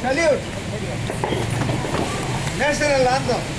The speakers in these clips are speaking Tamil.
Salute. National anthem.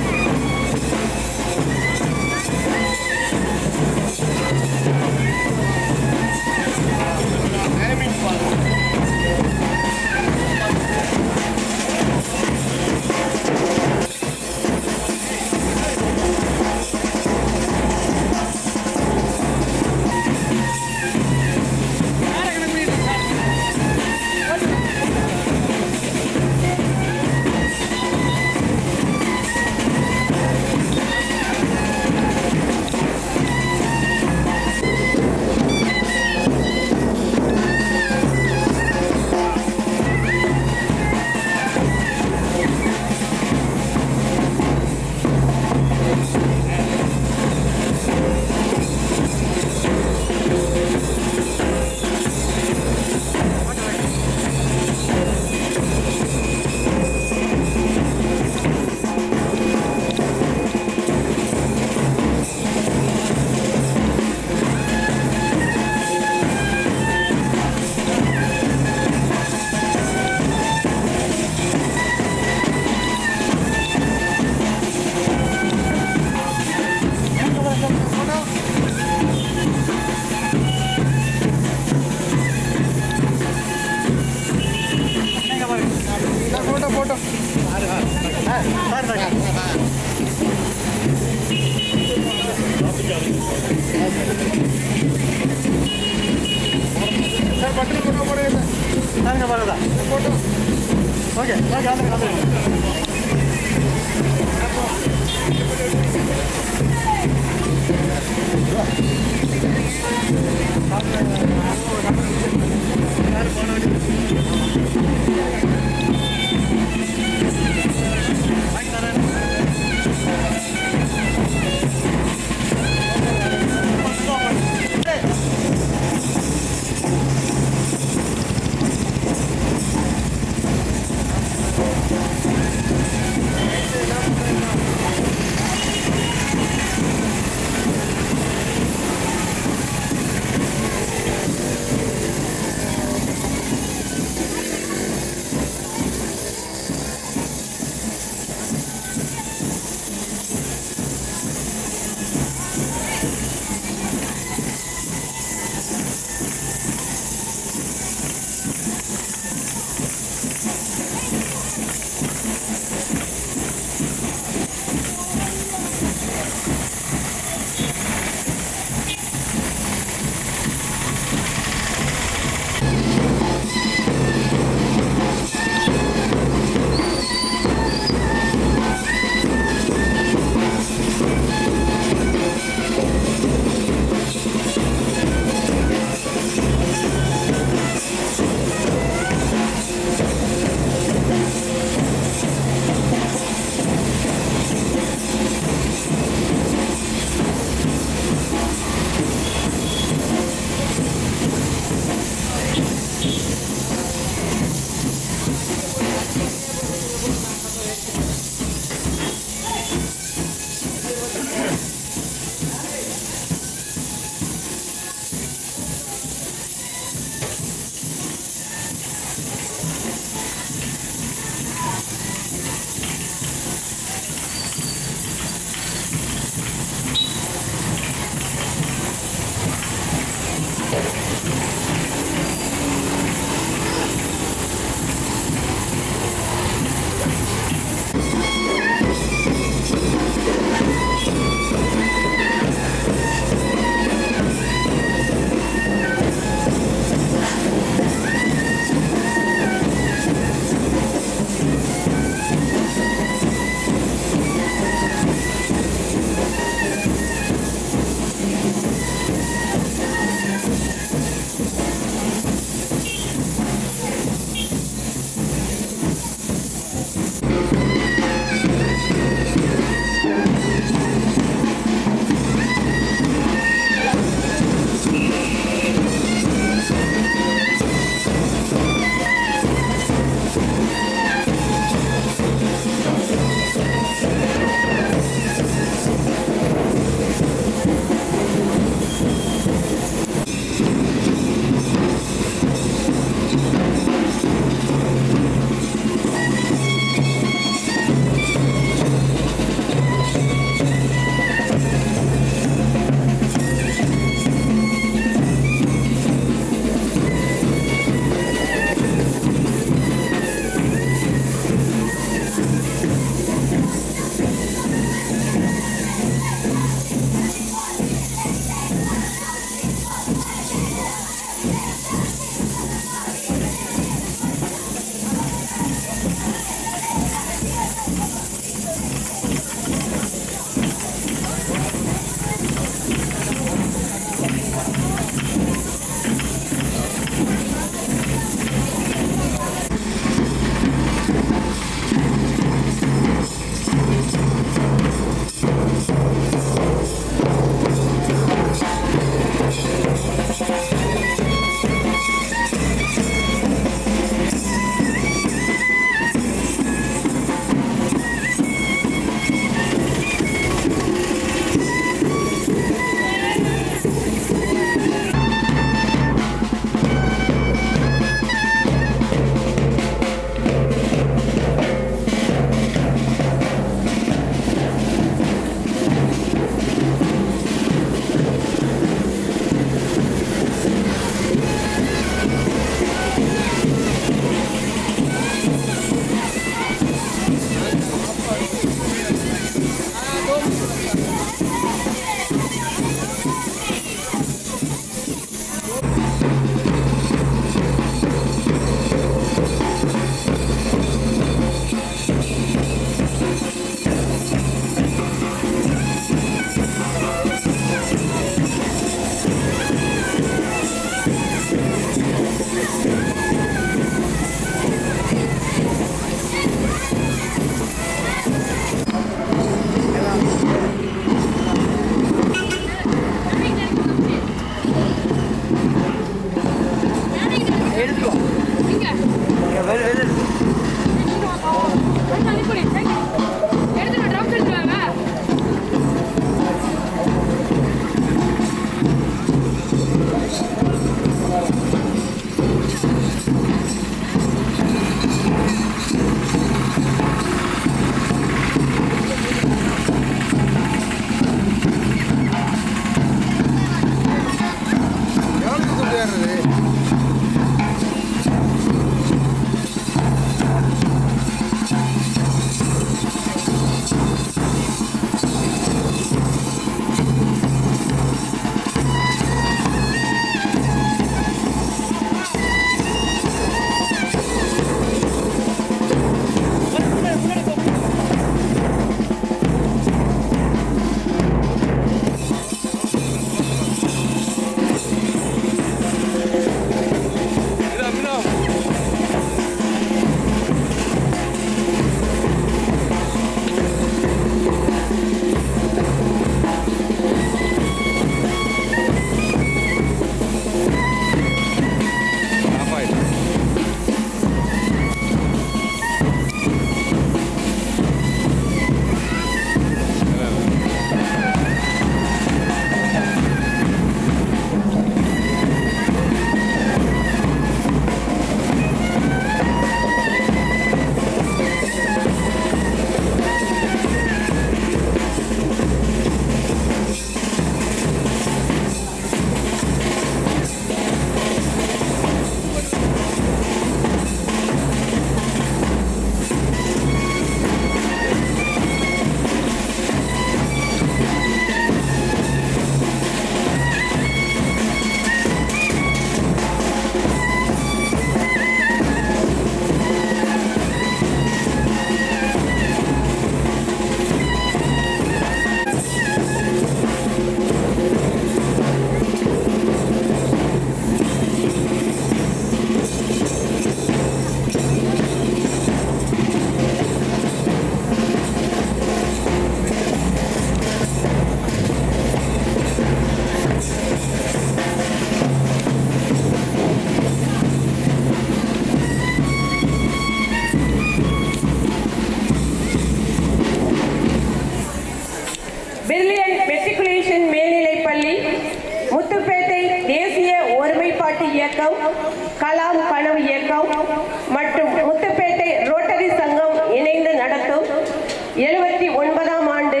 2029ஆம் ஆண்டு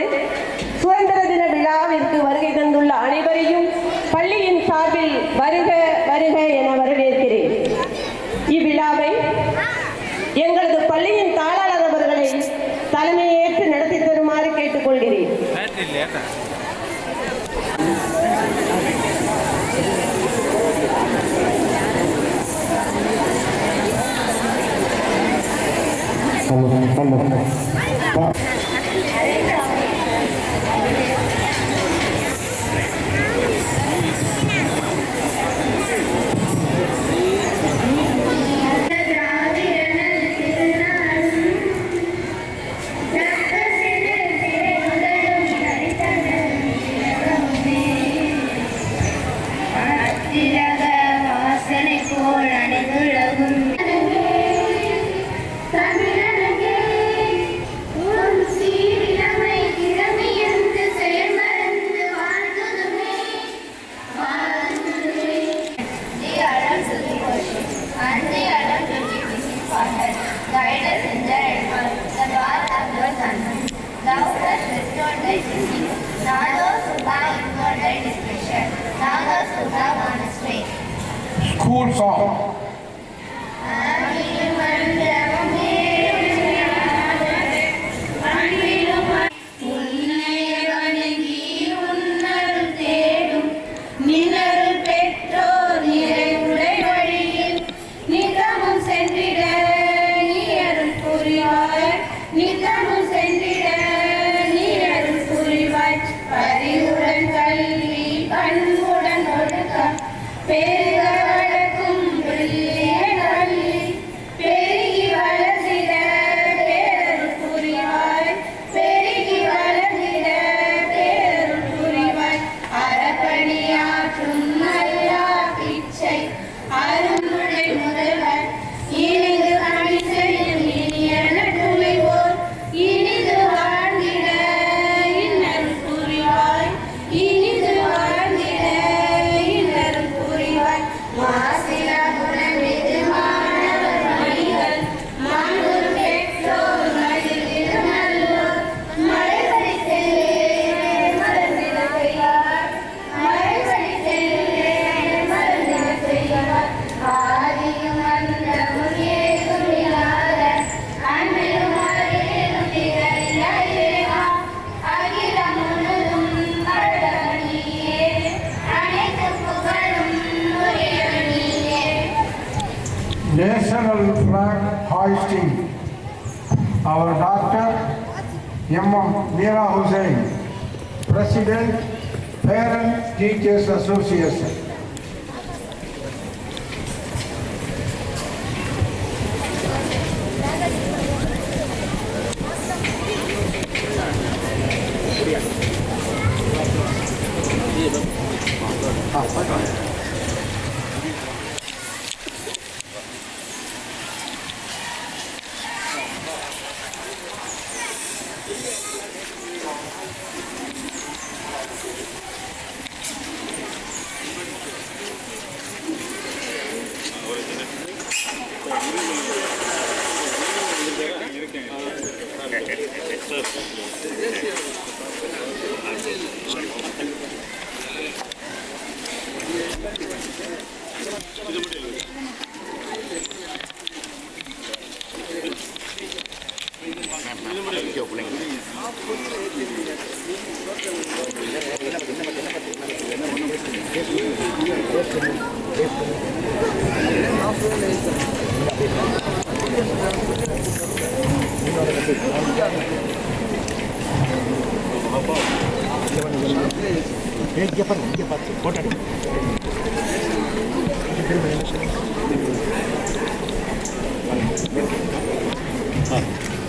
சுதந்திர தின விழாவிற்கு வருகை தந்துள்ள அனைவரையும் பள்ளியின் சார்பில் வருக வருக என வரவேற்கிறேன். இவ்விழாவை எங்களது பள்ளியின் தாளாளர் அவர்களை தலைமையேற்று நடத்தி தருமாறு கேட்டுக்கொள்கிறேன். School song. National flag hoisting. Our Dr. M. Meera Hussain, President, Parent Teachers Association.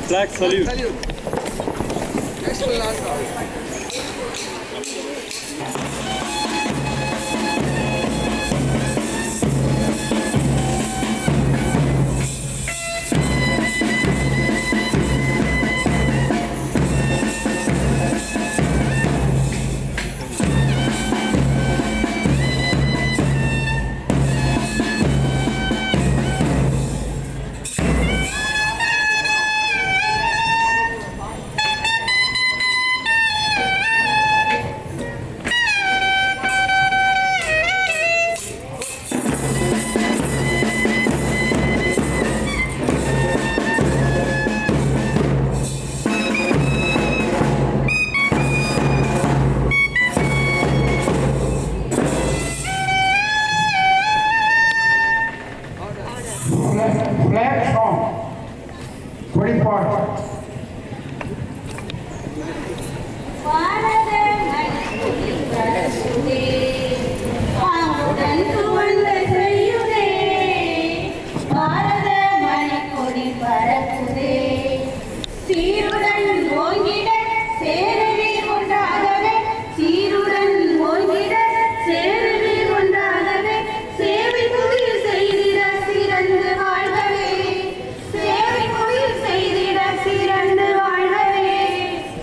Flag salute.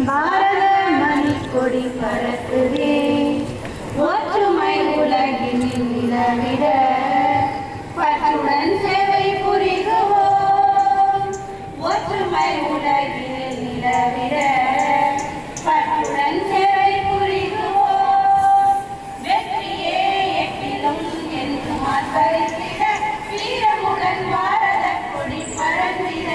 பாரத மணிக்கொடி பறக்குதே ஒற்றுமை உலகினில் நிலவிட பற்றுடன் சேவை புரிகுவோம். ஒற்றுமை உலகினில் நிலவிட பற்றுடன் சேவை புரிகுவோம். வெற்றியே எட்டிலும் என்று மாத்தரித்திட வீரமுடன் பாரத கொடி பறந்திட.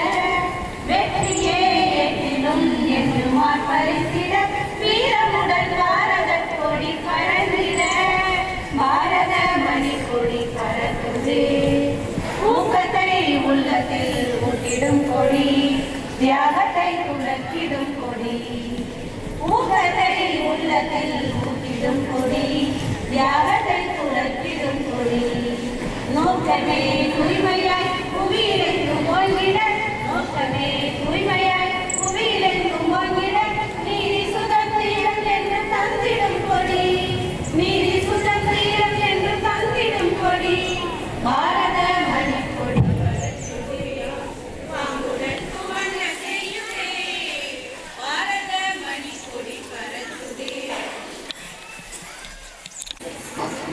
வெற்றியே எட்டிலும் என்று மாத்தரித்திட வீரமுடன் பாரத கொடி பறந்திட. பாரத மணி கொடி பறக்குதே ஊக்கத்தை உள்ளத்தில் ஊட்டிடும் கொடி தியாகத்தை துளக்கிடும் கொடி. ஊக்கத்தை உள்ளத்தில் ஊட்டிடும் கொடி தியாகத்தை துளக்கிடும் கொடி. நோக்கமே தூய்மையாய் புவியிலைக்கும் ஓங்கிட. நோக்கமே தூய்மையாய் புவியிலைக்கும் ஓங்கிட. நீதி சுதந்திரம் என்று தந்திடும் கொடி. நீதி சுதந்திரம் என்று தந்திடும் கொடி. பாரத மணிக்கொடி பறக்குதே பாங்குடன் துவண்ண செய்யுதே. பாரத மணிக்கொடி பறக்குதே.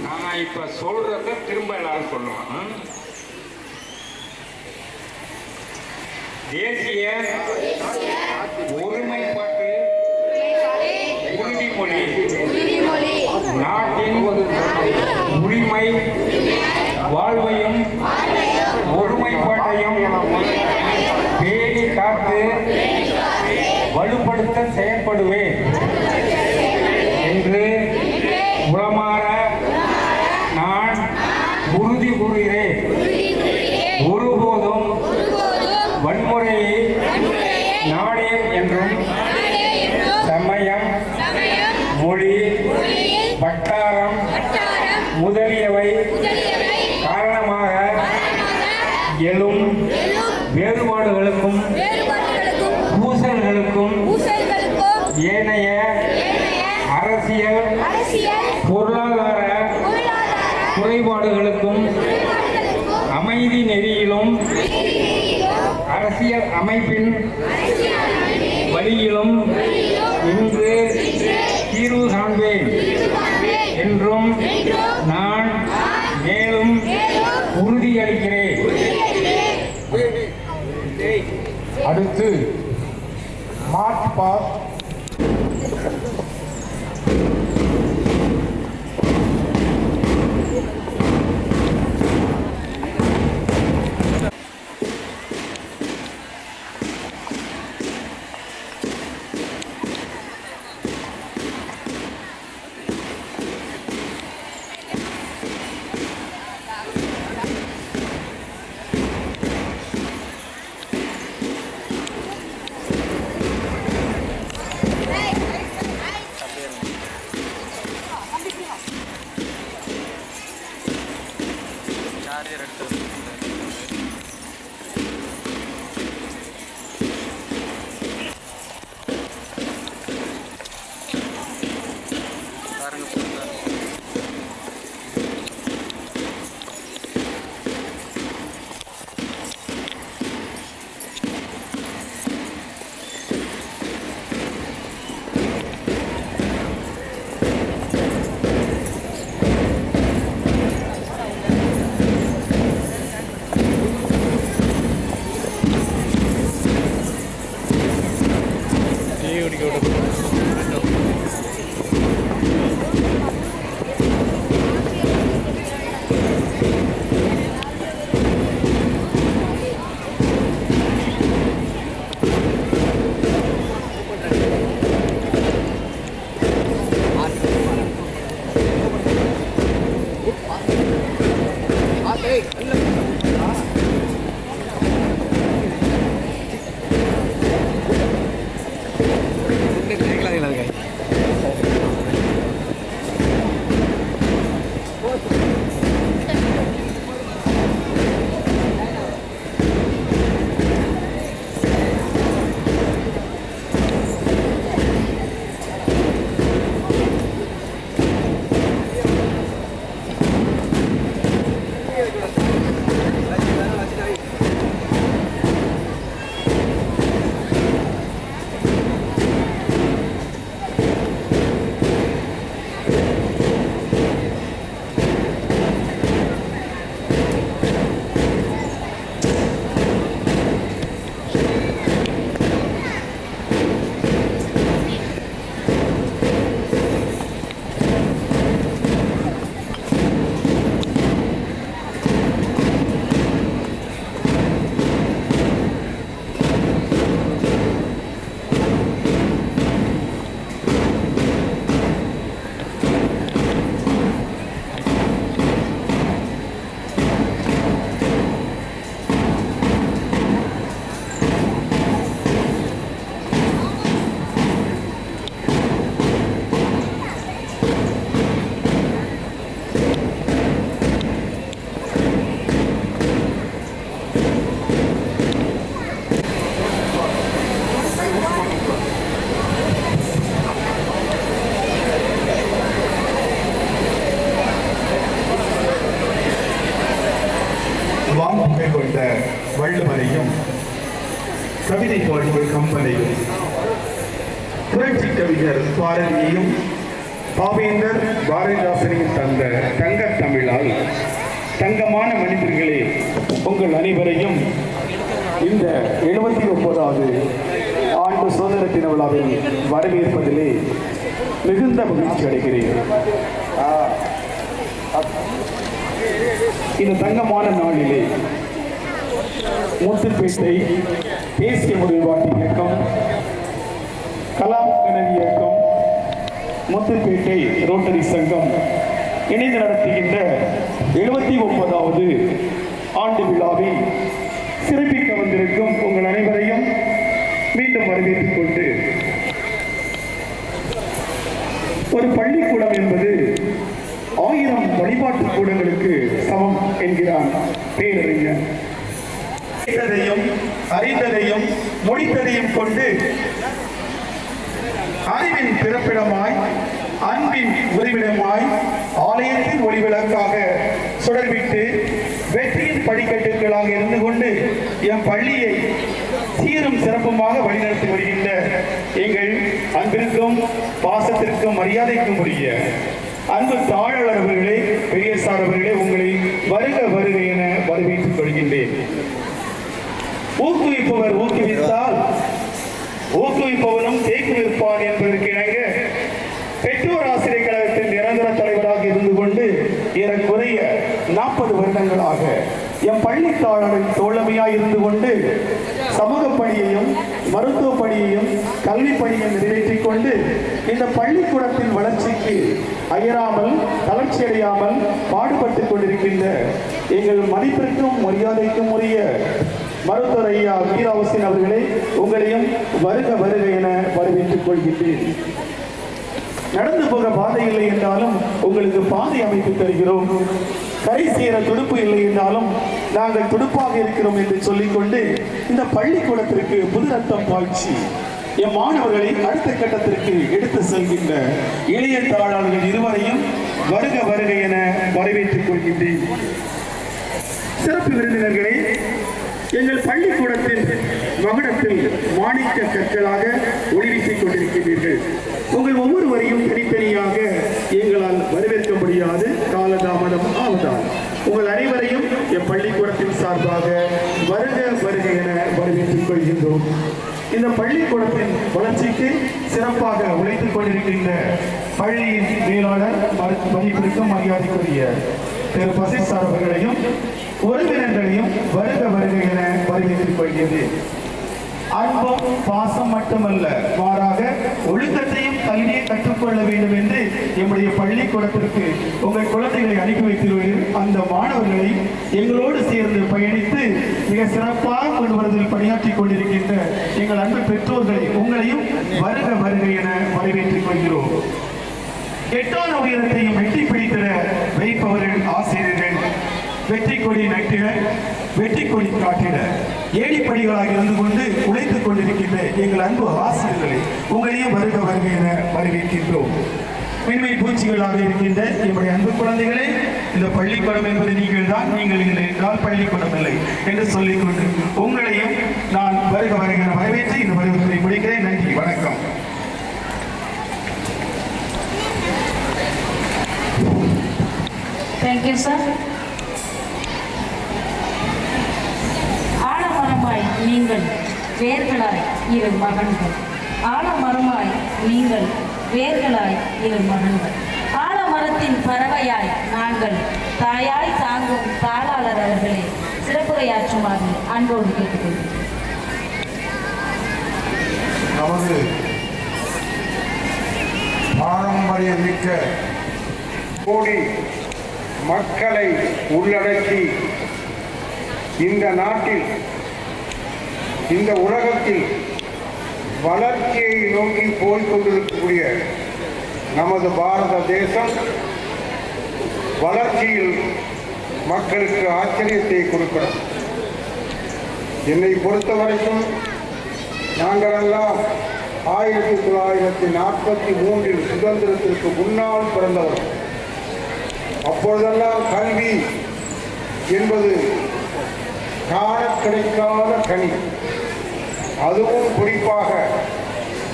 நான் இப்ப சொல்றத திரும்ப எல்லாரும் சொல்லுவாங்க. தேசிய ஒருமைப்பாட்டு உறுதிமொழி நாட்டின் உரிமை வாழ்வையும் ஒருமைப்பாட்டையும் பேணி காத்து வலுப்படுத்த செயற்படுவேன் என்று உளமாற நான் உறுதி கூறுகிறேன். ஒருபோதும் வன்முறையை நாடேன் என்றும் சமயம் மொழி வட்டாரம் முதலியவை காரணமாக எழும் வேறுபாடுகளுக்கும் பூசல்களுக்கும் ஏனைய அரசியல் பொருளாதார குறைபாடுகளுக்கும் அமைதி நெறியிலும் அரசியல் அமைப்பின் வழியிலும் இன்று தீர்வு காண்பேன் என்றும் நான் மேலும் உறுதியளிக்கிறேன். அடுத்து மார்ச் பாஸ்ட் Hey, மணிகள் கம்பனையும், புரட்சி கவிஞர் பாரதியையும் பாவேந்தர் பாரதிதாசனையும் தந்த தங்கத் தமிழால் தங்கமான மனிதர்களே, உங்கள் அனைவரையும் இந்த 79வது ஆண்டு சுதந்திர தின விழாவில் வரவேற்பதிலே மிகுந்த மகிழ்ச்சி அடைகிறேன். இந்த தங்கமான நாளிலே முத்துப்பேட்டை தேசிய முதல்வாட்டு இயக்கம், கலாம் கனவு இயக்கம், முத்துப்பேட்டை ரோட்டரி சங்கம் இணைந்து நடத்துகின்ற 79வது ஆண்டு விழாவை சிறப்பிக்க வந்திருக்கும் உங்கள் அனைவரையும் மீண்டும் வரவேற்றுக் கொண்டு, ஒரு பள்ளிக்கூடம் என்பது 1000 வழிபாட்டு கூடங்களுக்கு சமம் என்கிறான் பேரறிஞர். அறிந்ததையும் முடித்ததையும் கொண்டு அறிவின் பிறப்பிடமாய், அன்பின் உறைவிடமாய், ஆலயத்தின் ஒளிவிளக்காக சுடர்விட்டு வெற்றியின் படிக்கட்டுகளாக இருந்து கொண்டு என் பள்ளியை சீரும் சிறப்புமாக வழிநடத்தி வருகின்ற எங்கள் அன்பிற்கும் பாசத்திற்கும் மரியாதைக்கும் உரிய அன்பு தாழாளர் அவர்களே, பெரியசார் அவர்களே, உங்களை வருக வருக என வரவேற்றுக் கொள்கின்றேன். ஊக்குவிப்பவர் ஊக்குவித்தால் ஊக்குவிப்பவனும் தேக்குவிப்பான் என்பதற்கு இணங்க பெற்றோர் ஆசிரியர் கழகத்தின் நிரந்தர தலைவராக இருந்து கொண்டு ஏறக்குறைய 40 வருடங்களாக என் பள்ளி தாளரின் தோழமையாய் இருந்து கொண்டு சமூக பணியையும் மருத்துவ பணியையும் கல்வி பணியையும் நிறைவேற்றிக் கொண்டு இந்த பள்ளிக்கூடத்தின் வளர்ச்சிக்கு அயராமல் தளர்ச்சியடையாமல் பாடுபட்டுக் கொண்டிருக்கின்ற எங்கள் மதிப்பிற்கும் மரியாதைக்கும் உரிய மருத்துவர் ஐயா வீராவசின் அவர்களே, உங்களையும் வருக வருக என வரவேற்றுக் கொள்கின்றேன். நடந்து போக பாதை இல்லை என்றாலும் உங்களுக்கு பாதை அமைத்து தருகிறோம். கரை சேர துடுப்பு இல்லை என்றாலும் நாங்கள் துடுப்பாக இருக்கிறோம் என்று சொல்லிக்கொண்டு இந்த பள்ளிக்கூடத்திற்கு புது ரத்தம் பாய்ச்சி என் மாணவர்களை அடுத்த கட்டத்திற்கு எடுத்து செல்கின்ற இளைய தாளாளர்கள் இருவரையும் வருக வருக என வரவேற்றுக் கொள்கின்றேன். சிறப்பு விருந்தினர்களே, எங்கள் பள்ளிக்கூடத்தின் மகுடத்தில் மாணிக்க கற்களாக ஒளி வீசிக் கொண்டிருக்கிறீர்கள். உங்கள் ஒவ்வொருவரையும் தனித்தனியாக எங்களால் வரவேற்க முடியாது, காலதாமதம் ஆவதால் உங்கள் அனைவரையும் என் பள்ளிக்கூடத்தின் சார்பாக வருக வருக என வரவேற்றுக் கொள்கின்றோம். இந்த பள்ளிக்கூடத்தின் வளர்ச்சிக்கு சிறப்பாக உழைத்துக் கொண்டிருக்கின்ற பள்ளியின் மேலாளர் மதிப்பிற்கும் மரியாதைக்குரிய திரு பசிசார் அவர்களையும் உறவினர்களையும் வருக வருக என வரவேற்றுக் கொள்கிறது. அன்பும் பாசம் மட்டுமல்ல, மாறாக ஒழுக்கத்தையும் கல்வியை கற்றுக்கொள்ள வேண்டும் என்று எம்முடைய பள்ளிக்கூடத்திற்கு உங்கள் குழந்தைகளை அனுப்பி வைத்திருவீர்கள். அந்த மாணவர்களை எங்களோடு சேர்ந்து பயணித்து மிக சிறப்பாக கொண்டு வருவதில் பணியாற்றிக் கொண்டிருக்கின்ற எங்கள் அன்பு பெற்றோர்களை உங்களையும் வருக வருக என வரவேற்றுக் கொள்கிறோம். எட்டான உயரத்தையும் வெற்றி பிடித்திட வைப்பவர்கள் ஆசிரியர்கள். வெற்றி கொடி நட்டிட, வெற்றி கொடி காட்டிட ஏடிப்படிகளாக இருந்து கொண்டு உழைத்துக் கொண்டிருக்கின்ற எங்கள் அன்பு ஆசிரியர்களை உங்களையும் வருக வருக என வரவேற்கின்றோம். மின்மை பூச்சிகளாக இருக்கின்ற என்னுடைய அன்பு குழந்தைகளே, இந்த பள்ளிக்கூடம் என்பது நீங்கள் தான், நீங்கள் இல்லை என்றால் பள்ளிக்கூடம் இல்லை என்று சொல்லிக்கொண்டு உங்களையும் நான் வருக வருக என வரவேற்று இந்த வரவேற்பை முடிக்கிறேன். நன்றி, வணக்கம். Thank you, sir. ஆலமரமாய் நீங்கள் வேர்களாய் இரு மகன்கள், ஆலமரமாய் நீங்கள் வேர்களாய் இரு மகன்கள், ஆலமரத்தின் பறவையாய் நாங்கள் தாயாய் தாங்கும் தாளாளர் அவர்களே சிறப்புரையாற்றுமாறு அன்போடு கேட்டுக்கொள்கிறேன். நமது பாரம்பரியமிக்க கோடி மக்களை உள்ளடக்கி இந்த நாட்டில், இந்த உலகத்தில் வளர்ச்சியை நோக்கி போய்கொண்டிருக்கக்கூடிய நமது பாரத தேசம் வளர்ச்சியில் மக்களுக்கு ஆச்சரியத்தை கொடுக்கிறது. என்னை பொறுத்தவரைக்கும் நாங்களெல்லாம் 1943 சுதந்திரத்திற்கு முன்னால் பிறந்தவர். அப்பொழுதெல்லாம் கல்வி என்பது காண கிடைக்காத கனி. அதுவும் குறிப்பாக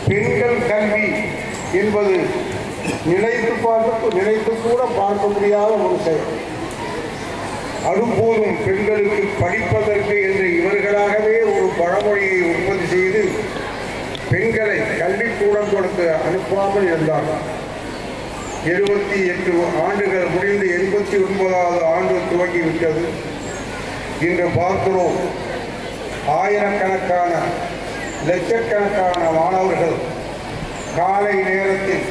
பெண்கள் கல்வி என்பது நினைத்து கூட பார்க்க முடியாத ஒரு செயல். அதுபோதும் பெண்களுக்கு படிப்பதற்கு என்று இவர்களாகவே ஒரு பழமொழியை உற்பத்தி செய்து பெண்களை கல்விக்கூடங்களுக்கு அனுப்பாமல் இருந்தார்கள். 78 ஆண்டுகள் முடிந்து 89வது ஆண்டு துவங்கிவிட்டது. இன்று பார்க்கிறோம், ஆயிரக்கணக்கான லட்சக்கணக்கான மாணவர்கள் காலை நேரத்தில்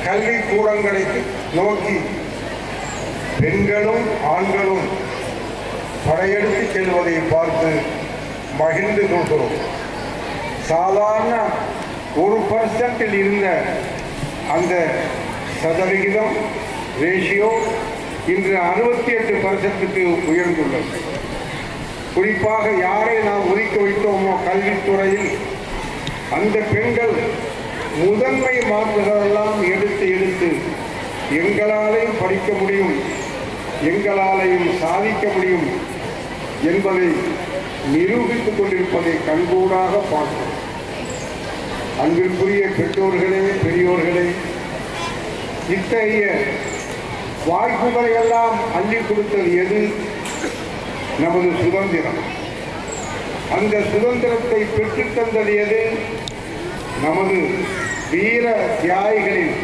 கல்விக்கூடங்களை நோக்கி பெண்களும் ஆண்களும் படையெடுத்து செல்வதை பார்த்து மகிழ்ந்து கொள்கிறோம். சாதாரண 1% இருந்த அந்த சதவிகிதம் ரேஷியோ இன்று 68%க்கு உயர்ந்துள்ளது. குறிப்பாக யாரை நாம் ஒதுக்கி வைத்தோமோ கல்வித்துறையில் அந்த பெண்கள் முதன்மை மார்க்குகளெல்லாம் எடுத்து எங்களாலையும் படிக்க முடியும், எங்களாலையும் சாதிக்க முடியும் என்பதை நிரூபித்துக் கொண்டிருப்பதை கண்கூடாக பார்க்கிறோம். அன்பிற்குரிய பெற்றோர்களே, பெரியோர்களே, இத்தகைய வாய்ப்புகளை எல்லாம் அள்ளி கொடுத்தது எது? நமது சுதந்திரம். அந்த சுதந்திரத்தை பெற்றுத்தந்தது எது? நமது வீர தியாகிகளின்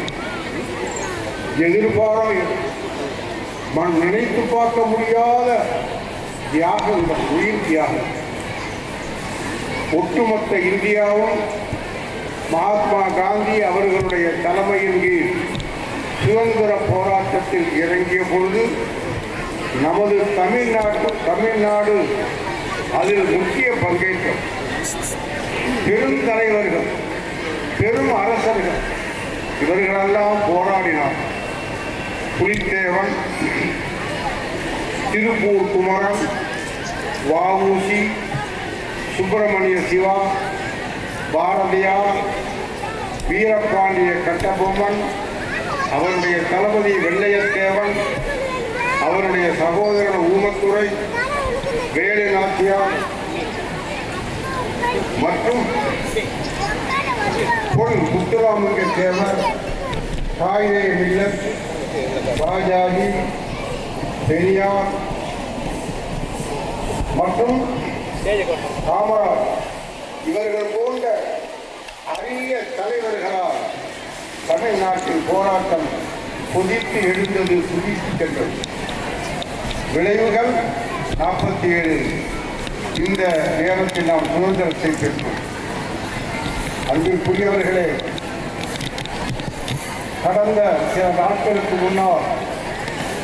எதிர்பாராத நினைத்து பார்க்க முடியாத தியாகங்கள், உயிர் தியாகம். ஒட்டுமொத்த இந்தியாவும் மகாத்மா காந்தி அவர்களுடைய தலைமையின் கீழ் சுதந்திர போராட்டத்தில் இறங்கிய பொழுது நமது தமிழ்நாடு அதில் முக்கிய பங்கேற்கும். பெரும் தலைவர்கள், பெரும் அரசர்கள் இவர்களெல்லாம் போராடினார். புலித்தேவன், திருப்பூர் குமரன், வ.உ.சி., சுப்பிரமணிய சிவா, பாரதியார், வீரபாண்டிய கட்டபொம்மன், அவருடைய தளபதி வெள்ளையத்தேவன், அவருடைய சகோதரன் ஊமத்துறை, வேலு நாச்சியார் மற்றும் பொன் முத்துராமலிங்க தேவர், காயிதே மில்லத், ராஜாஜி, பெரியார் மற்றும் காமராஜ் இவர்கள் போன்ற அரிய தலைவர்களால் தமிழ்நாட்டின் போராட்டம் குதித்து எழுந்தது, குதித்து சென்றது. விளைவுகள் 47 இந்த நேரத்தில் நாம் சுதந்திரத்தை பெற்றோம். அன்பிற்குரியவர்களே, கடந்த சில நாட்களுக்கு முன்னால்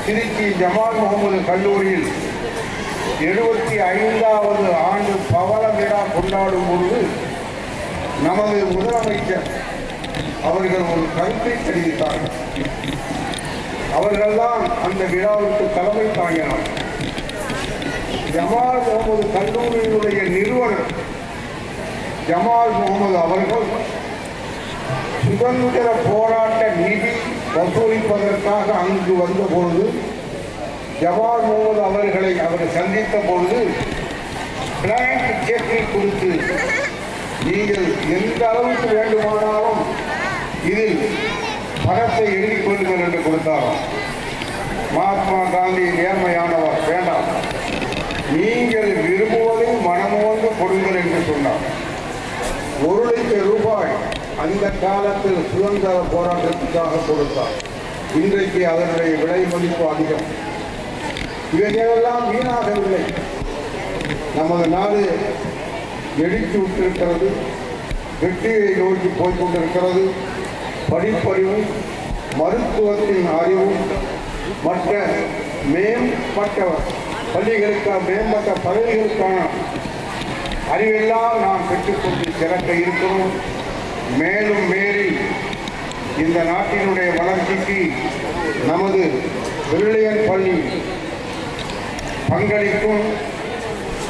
திருச்சி ஜமால் முகமது கல்லூரியில் 75வது ஆண்டு பவள விழா கொண்டாடும் பொழுது நமது முதலமைச்சர் அவர்கள் ஒரு கருத்தை தெரிவித்தார்கள். அவர்கள்தான் அந்த விழாவுக்கு தலைமை தாங்கினார். ஜமால் முகமது கல்லூரியினுடைய நிறுவனர் ஜமால் முகமது அவர்கள் சுதந்திர போராட்ட நிதி வசூலிப்பதற்காக அங்கு வந்தபொழுது ஜமால் முகமது அவர்களை அவர் சந்தித்த பொழுது பிளாங்க் செக்கை கொடுத்து நீங்கள் எந்த அளவுக்கு வேண்டுமானாலும் இதில் பணத்தை எழுதிக் கொள்ளுங்கள் என்று கொடுத்தாராம். மகாத்மா காந்தி நேர்மையானவர், வேண்டாம், நீங்கள் விரும்புவதை மனமோந்து கொடுங்கள் என்று சொன்னார். 1 லட்சம் ரூபாய் அந்த காலத்தில் சுதந்திர போராட்டத்துக்காக கொடுத்தார். இன்றைக்கு அதனுடைய விலை மதிப்பு அதிகம். இவைகளெல்லாம் வீணாகவில்லை. நமது நாடு எழுச்சி விட்டிருக்கிறது, வெற்றியை நோக்கி போய்கொண்டிருக்கிறது. படிப்பறிவும் மருத்துவத்தின் அறிவும் மற்ற மேம்பட்ட பள்ளிகளுக்கான மேம்பட்ட பதவிகளுக்கான அறிவெல்லாம் நாம் பெற்றுக்கொண்டு சிறக்க இருக்கிறோம். மேலும் மேறி இந்த நாட்டினுடைய வளர்ச்சிக்கு நமது வில்லியன் பள்ளி பங்களிக்கும்,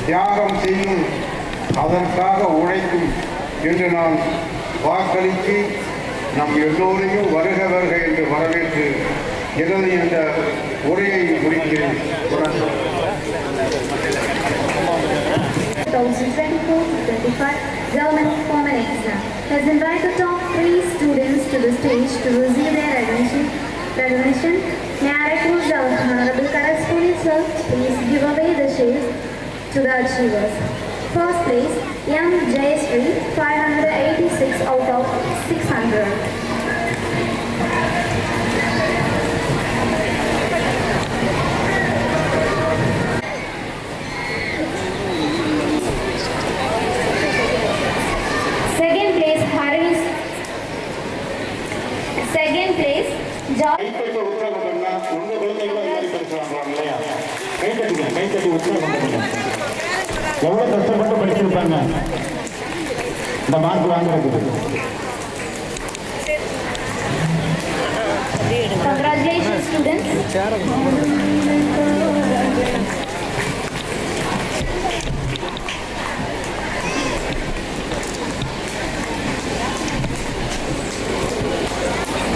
தியாகம் செய்யும், அதற்காக உழைக்கும் என்று நான் வாக்களித்து நம் எல்லோரையும் வருக வருக என்று வரவேற்று எனது இந்த உரையை முடிக்கிறேன். 2024-25 Government Common Exam has invited top 3 students to the stage to receive their recognition. May I request our Honorable Correspondent Sir, please give away the shields to the achievers. First place, M. Jayashree, 586 out of 600. Second place, John. கைத்தட்டி உற்சாகம் பண்ணா உங்க குழந்தைகளும் இந்த மாதிரி படிச்சுறாங்க இல்லையா? கைத்தட்டி உற்சாகம் பண்ணுங்க. எவ்வளவு கஷ்டப்பட்டு படிச்சிருப்பாங்க இந்த மார்க் வாங்குறதுக்கு. Congratulations, students.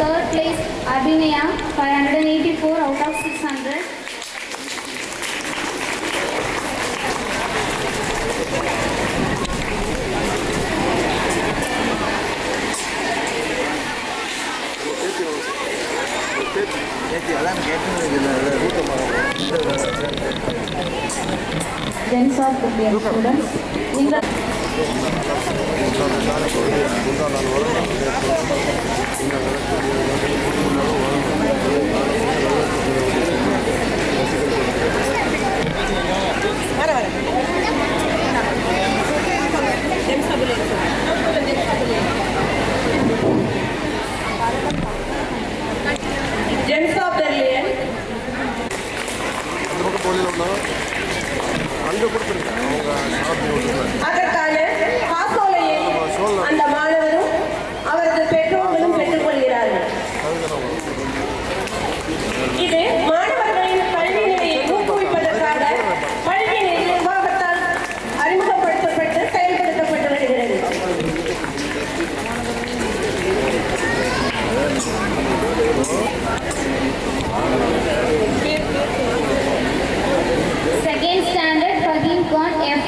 Third place, Abhinaya, 584 out of 600. Gents of the students. Gents of the Lane. அதற்கான காசோலையை அந்த மாணவரும் அவரது பெற்றோர்களும் பெற்றுக்கொள்கிறார்கள். இது மாணவர்களின் கல்வி நிலையை ஊக்குவிப்பதற்காக கல்வி நிர்வாகத்தால் அறிமுகப்படுத்தப்பட்டு செயல்படுத்தப்பட்டு வருகிறது. Second standard, Fagin Khan, F.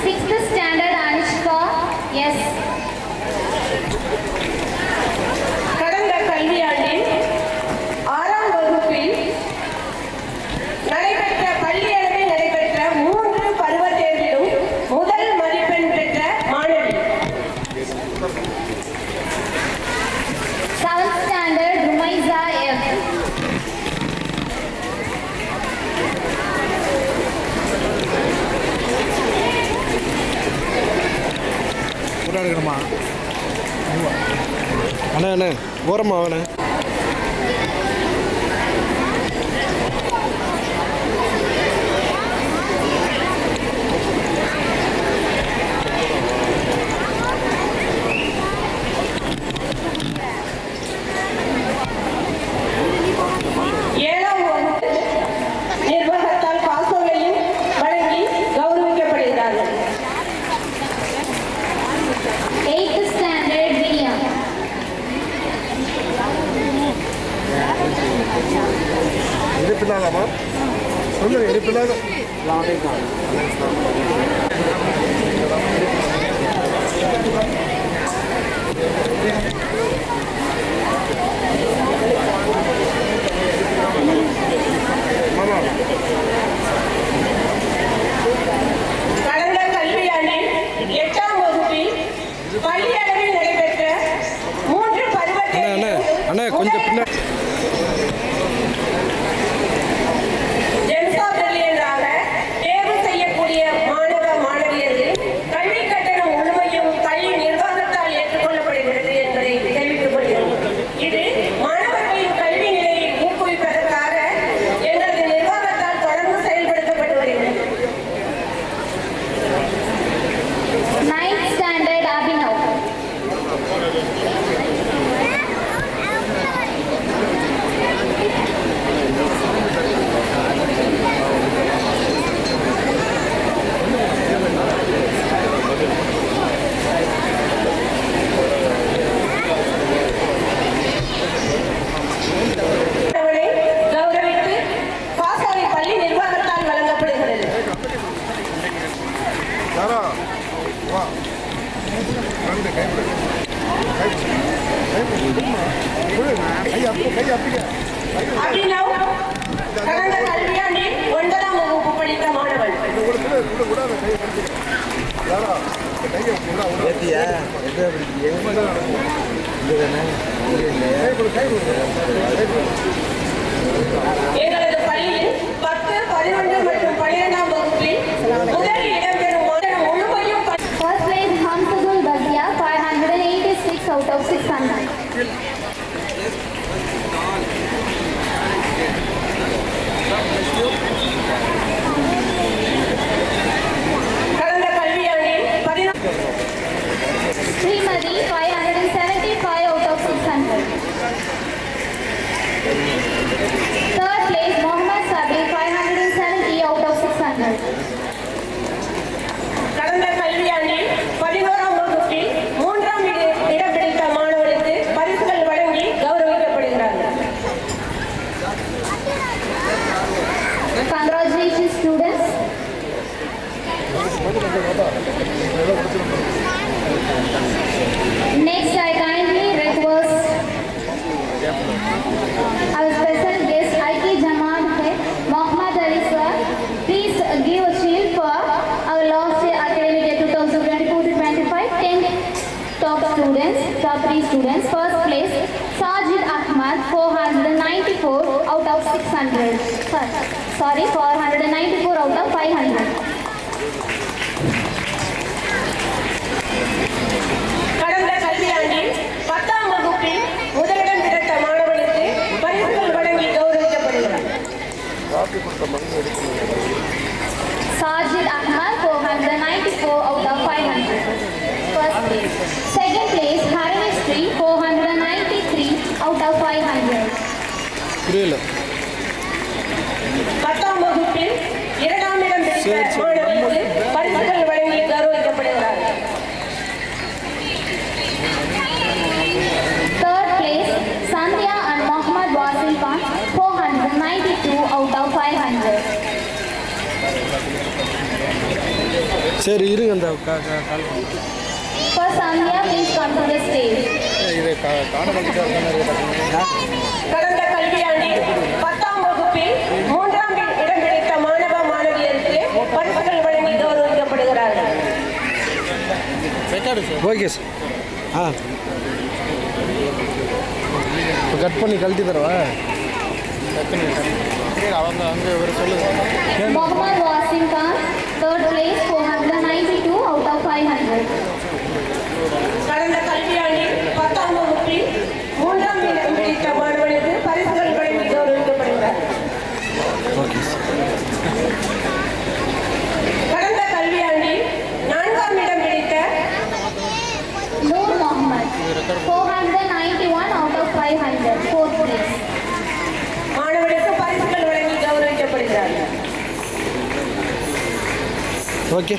Sixth standard, Anushka, S. கடந்த கல்வியாண்டில் 6ஆம் வகுப்பில் நடைபெற்ற பள்ளி அளவில் நடைபெற்ற 3 பருவத் தேர்விலும் முதல் மதிப்பெண் பெற்ற மாணவி. Seventh standard, Rumaiza, F. எடுக்கணுமா அண்ணா அண்ணே ஓரமா அவனே நிர்வாகத்தால் காசோலையும் வழங்கி கௌரவிக்கப்படுகிறார்கள். Eighth standard, Vidya. எடுப்பில்லாதாமா சொல்லுங்க எடுப்பில்லாத மாமா கடந்த கல்வியாண்டில் 8ஆம் வகுப்பில் பள்ளி அளவில் நடைபெற்ற 3 பருவத் அண்ணே தேர்விலும் அண்ணே கொஞ்சம் பின்னாடி ஜென்ஸ் ஆஃப் தி லேனாக தேர்வு செய்யக்கூடிய மாணவ மாணவியர்கள் கல்வி கட்டணம் முழுமையும் பள்ளி நிர்வாகத்தால் ஏற்றுக்கொள்ளப்படுகிறது என்பதை தெரிவித்துக் கொள்கிறோம். இது மாணவர்களின் கல்வி நிலையை ஊக்குவிப்பதற்காக எங்களது நிர்வாகத்தால் தொடர்ந்து செயல்படுத்தப்பட்டு வருகிறது. Ninth standard, Abhinav. அபினவ் கடந்த கல்வியாண்டில் 9ஆம் வகுப்பு படித்த மாணவன். எங்களது பள்ளியில் 10, 11 மற்றும் 12ஆம் வகுப்பில் முதல் இடம்பெறும் மாணவன் முழுமையும் First place Hamsadul Bazia, 586 out of 600. கடந்த கல்வியாண்டில் 14 Srimadi, 575 out of 600. Third place Mohammad Sabi, 570 out of 600. கடந்த கல்வியாண்டில் 11ஆம் வகுப்பில் 3ஆம் இடம் பிடித்த மாணவருக்கு பரிசுகள் வழங்கி கௌரவிக்கப்படுகிறார்கள். Congratulations students. Next I kindly request our special guest IK Jamaat hai Mohammad Ali sir. Please give a shield for our last year academic year 2024-25 10 top students, top 3 students. First place Sajid Ahmad, 494 out of 600. Sorry, 494 out of 500. கடந்த கல்வியாண்டில் 10ஆம் வகுப்பில் முதலிடம் பிடித்த மாணவனுக்கு பரிசுகள் வழங்கி கௌரவிக்கப்படுகிறார். Sajid Ahmad, 494 out of 500. First place. Second place, Harvestry, 493 out of 500. புரியல. 10ஆம் வகுப்பில் 2ஆம் இடம் பிடித்த மாணவனுக்கு பரிசுகள் வழங்கி கௌரவிக்கப்படுகிறார். Third place, Sandhya and Mohammad Wasil Khan, 492 out of 500. சரி இருங்க அந்த For Sandhya, please come to the stage. கடந்த கல்வியாண்டில் 10ஆம் வகுப்பில் 3ஆம் இடம் பிடித்த மாணவ மாணவியருக்கு பரிசுகள் வழங்கி கௌரவிக்கப்படுகிறார்கள். Okay sir. ஆ இப்போ கட் பண்ணி கழட்டி தரவா? அவங்க அங்கே ஒரு சொல்லுங்க. Mohammad Wasil Khan, third place, 492 out of 500. கடந்த கல்வியாண்டில் 10ஆம் வகுப்பில் 3ஆம் இடம் பிடித்த மாணவனுக்கு பரிசுகள் வழங்கி கௌரவிக்கப்படுகிறார். கடந்த கல்வியாண்டில் 4ஆம் இடம் பிடித்த Noor Mohammed, 491 out of 500, fourth place. மாணவனுக்கு பரிசுகள் வழங்கி கௌரவிக்கப்படுகிறார். ஓகே.